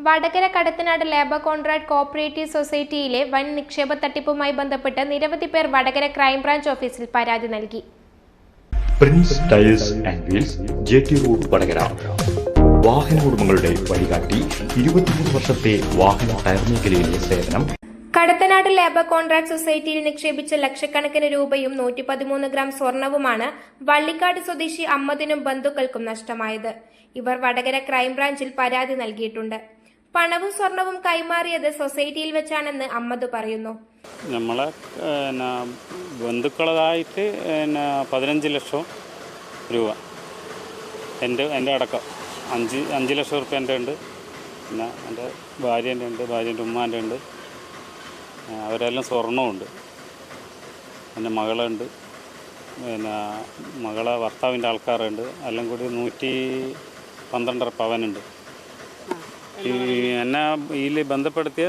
Vadakara Kadathanad labour contract cooperative സൊസൈറ്റിയിലെ വൻ നിക്ഷേപ തട്ടിപ്പുമായി ബന്ധപ്പെട്ട് നിരവധി പേർ വടകര ക്രൈംബ്രാഞ്ച് ഓഫീസിൽ പരാതി നൽകി. Prince tyres and wheels, JT road, Vadakara. വാഹന ഉടമകളുടെ വഴികാട്ടി, 23 വർഷത്തെ വാഹന ടയർ മേഖലയിലെ സേവനം. കടത്തനാട് ലേബർ കോൺട്രാക്ട് സൊസൈറ്റിയിൽ നിക്ഷേപിച്ച ലക്ഷക്കണക്കിന് രൂപയും 113 ഗ്രാം സ്വർണവുമാണ് വള്ളിക്കാട് സ്വദേശി അമ്മദിനും ബന്ധുക്കൾക്കും നഷ്ടമായത്. ഇവർ വടകര ക്രൈംബ്രാഞ്ചിൽ പരാതി നൽകിയിട്ടുണ്ട്. പണവും സ്വർണവും കൈമാറിയത് സൊസൈറ്റിയിൽ വെച്ചാണെന്ന് അമ്മദ് പറയുന്നു. നമ്മളെ ബന്ധുക്കളായിട്ട് 15 ലക്ഷം രൂപ എൻ്റെ അടക്കം 5 ലക്ഷം റുപ്യ എൻ്റെ ഉണ്ട്. പിന്നെ എൻ്റെ ഭാര്യേൻ്റെ ഉണ്ട്, ഭാര്യേൻ്റെ ഉമ്മാൻ്റെ ഉണ്ട്. അവരെല്ലാം സ്വർണ്ണമുണ്ട്. എൻ്റെ മകളുണ്ട്, പിന്നെ മകളെ ഭർത്താവിൻ്റെ ആൾക്കാരുണ്ട്. എല്ലാം കൂടി 112 പവനുണ്ട്. എന്നെ ഇതിൽ ബന്ധപ്പെടുത്തിയ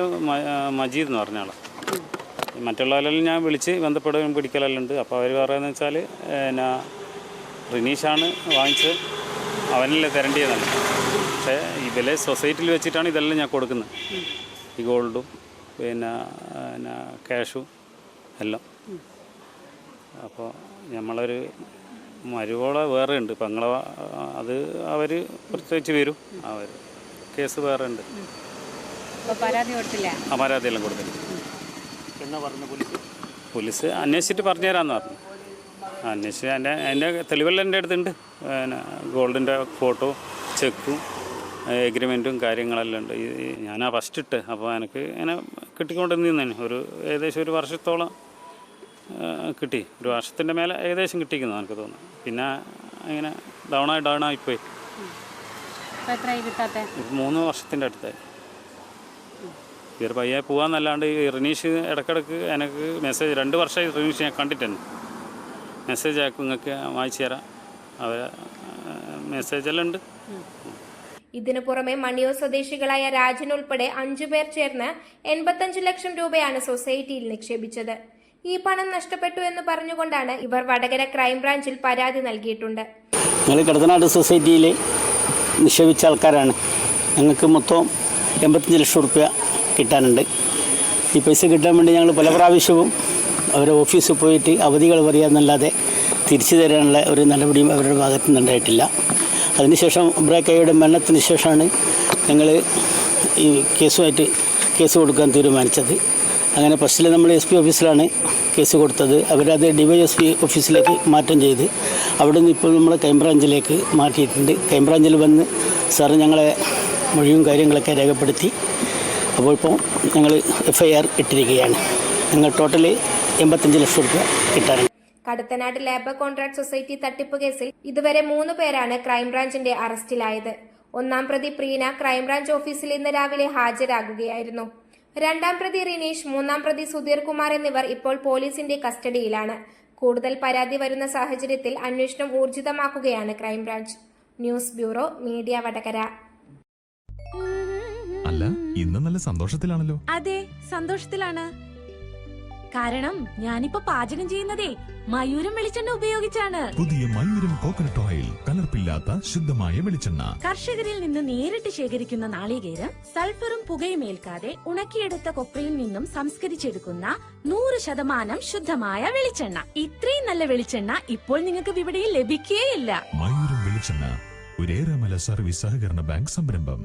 മജീദ് എന്ന് പറഞ്ഞ ആളാണ്. മറ്റുള്ളവരെല്ലാം ഞാൻ വിളിച്ച് ബന്ധപ്പെടുകയും പിടിക്കലെല്ലാം ഉണ്ട്. അപ്പോൾ അവർ പറയുന്നത് വെച്ചാൽ റിനീഷാണ് വാങ്ങിച്ചത്, അവനല്ലേ തരേണ്ടിയതാണ്. പക്ഷേ ഇതിലെ സൊസൈറ്റിയിൽ വെച്ചിട്ടാണ് ഇതെല്ലാം ഞാൻ കൊടുക്കുന്നത്. ഈ ഗോൾഡും പിന്നെ ക്യാഷും എല്ലാം. അപ്പോൾ നമ്മളൊരു മരുവോള വേറെ ഉണ്ട്, പെങ്ങളെ, അത് അവർ പ്രത്യേകിച്ച് വരും. അവർ കേസ് വേറെ ഉണ്ട്. പരാതിയെല്ലാം കൊടുത്തില്ല. എന്നാ പറഞ്ഞു പോലീസ് അന്വേഷിച്ചിട്ട് പറഞ്ഞുതരാമെന്ന് പറഞ്ഞു. അന്വേഷിച്ച് എൻ്റെ തെളിവെല്ലാം എൻ്റെ അടുത്തുണ്ട്. പിന്നെ ഗോൾഡിൻ്റെ ഫോട്ടോ, ചെക്കും, എഗ്രിമെൻറ്റും കാര്യങ്ങളെല്ലാം ഉണ്ട്. ഞാനാ ഫസ്റ്റ് ഇട്ട്. അപ്പോൾ എനിക്ക് ഇങ്ങനെ കിട്ടിക്കൊണ്ടിരുന്നേനെ ഏകദേശം ഒരു വർഷത്തോളം കിട്ടി. ഒരു വർഷത്തിൻ്റെ മേലെ ഏകദേശം കിട്ടിക്കുന്നു എനിക്ക് തോന്നുന്നു. പിന്നെ ഇങ്ങനെ ഡൗൺ ആയിപ്പോയി. 3 വർഷത്തിൻ്റെ അടുത്തായി. ഇവർ പയ്യെ പോകാമെന്നല്ലാണ്ട് ഈ റിനീഷ് ഇടയ്ക്കിടയ്ക്ക് എനിക്ക് മെസ്സേജ് 2 വർഷമായി റിനീഷ് ഞാൻ കണ്ടിട്ടുണ്ട്. മെസ്സേജ് ആക്കും, നിങ്ങൾക്ക് വായിച്ചു തരാം, അവർ മെസ്സേജെല്ലാം ഉണ്ട്. ഇതിനു പുറമെ മണിയൂർ സ്വദേശികളായ രാജൻ ഉൾപ്പെടെ 5 പേർ ചേർന്ന് 85 ലക്ഷം രൂപയാണ് സൊസൈറ്റിയിൽ നിക്ഷേപിച്ചത്. ഈ പണം നഷ്ടപ്പെട്ടു എന്ന് പറഞ്ഞുകൊണ്ടാണ് ഇവർ വടകര ക്രൈംബ്രാഞ്ചിൽ പരാതി നൽകിയിട്ടുണ്ട്. ഞങ്ങൾ കടത്തനാട് സൊസൈറ്റിയിൽ നിക്ഷേപിച്ച ആൾക്കാരാണ്. ഞങ്ങൾക്ക് മൊത്തം 85 ലക്ഷം റുപ്യ കിട്ടാനുണ്ട്. ഈ പൈസ കിട്ടാൻ വേണ്ടി ഞങ്ങൾ പല പ്രാവശ്യവും അവരെ ഓഫീസിൽ പോയിട്ട് അവധികൾ പറയാമെന്നല്ലാതെ തിരിച്ചു തരാനുള്ള ഒരു നടപടിയും അവരുടെ ഭാഗത്തു നിന്നുണ്ടായിട്ടില്ല. അതിനുശേഷം ബ്രേക്കയുടെ മരണത്തിന് ശേഷമാണ് ഞങ്ങൾ ഈ കേസ് കൊടുക്കാൻ തീരുമാനിച്ചത്. അങ്ങനെ ഫസ്റ്റിൽ നമ്മൾ SP ഓഫീസിലാണ് കേസ് കൊടുത്തത്. അവരത് DYSP ഓഫീസിലേക്ക് മാറ്റം ചെയ്ത് അവിടെ നിന്ന് ഇപ്പോൾ നമ്മൾ ക്രൈംബ്രാഞ്ചിലേക്ക് മാറ്റിയിട്ടുണ്ട്. ക്രൈംബ്രാഞ്ചിൽ വന്ന് സാറ് ഞങ്ങളെ മൊഴിയും കാര്യങ്ങളൊക്കെ രേഖപ്പെടുത്തി. അപ്പോൾ ഇപ്പോൾ ഞങ്ങൾ FIR ഇട്ടിരിക്കുകയാണ്. ഞങ്ങൾ ടോട്ടൽ 85 ലക്ഷം രൂപ കിട്ടാറുണ്ട്. കടത്തനാട് ലേബർ കോൺട്രാക്ട് സൊസൈറ്റി തട്ടിപ്പ് കേസിൽ ഇതുവരെ 3 പേരാണ് ക്രൈംബ്രാഞ്ചിന്റെ അറസ്റ്റിലായത്. 1-ാം പ്രതി പ്രീന ക്രൈംബ്രാഞ്ച് ഓഫീസിൽ ഇന്ന് രാവിലെ ഹാജരാകുകയായിരുന്നു. 2-ാം പ്രതി റിനീഷ്, 3-ാം പ്രതി സുധീർ കുമാർ എന്നിവർ ഇപ്പോൾ പോലീസിന്റെ കസ്റ്റഡിയിലാണ്. കൂടുതൽ പരാതി വരുന്ന സാഹചര്യത്തിൽ അന്വേഷണം ഊർജിതമാക്കുകയാണ് crime branch. News bureau, media, Vadakara. അല്ല, ഇന്ന് നല്ല സന്തോഷത്തിലാണല്ലോ. അതെ, സന്തോഷത്തിലാണ്. കാരണം ഞാനിപ്പോ പാചകം ചെയ്യുന്നതേ മയൂരം വെളിച്ചെണ്ണ ഉപയോഗിച്ചാണ്. പുതിയ മയൂരം കോക്കനട്ട് ഓയിൽ, കലർപ്പില്ലാത്ത ശുദ്ധമായ വെളിച്ചെണ്ണ. കർഷകരിൽ നിന്ന് നേരിട്ട് ശേഖരിക്കുന്ന നാളികേരം സൾഫറും പുകയും ഏൽക്കാതെ ഉണക്കിയെടുത്ത കൊപ്രയിൽ നിന്നും സംസ്കരിച്ചെടുക്കുന്ന 100% ശുദ്ധമായ വെളിച്ചെണ്ണ. ഇത്രയും നല്ല വെളിച്ചെണ്ണ ഇപ്പോൾ നിങ്ങൾക്ക് വിപണിയിൽ ലഭിക്കുകയില്ല. മയൂരം വെളിച്ചെണ്ണ, ഒരു ഏറെമല സർവീസ് സഹകരണ ബാങ്ക് സംരംഭം.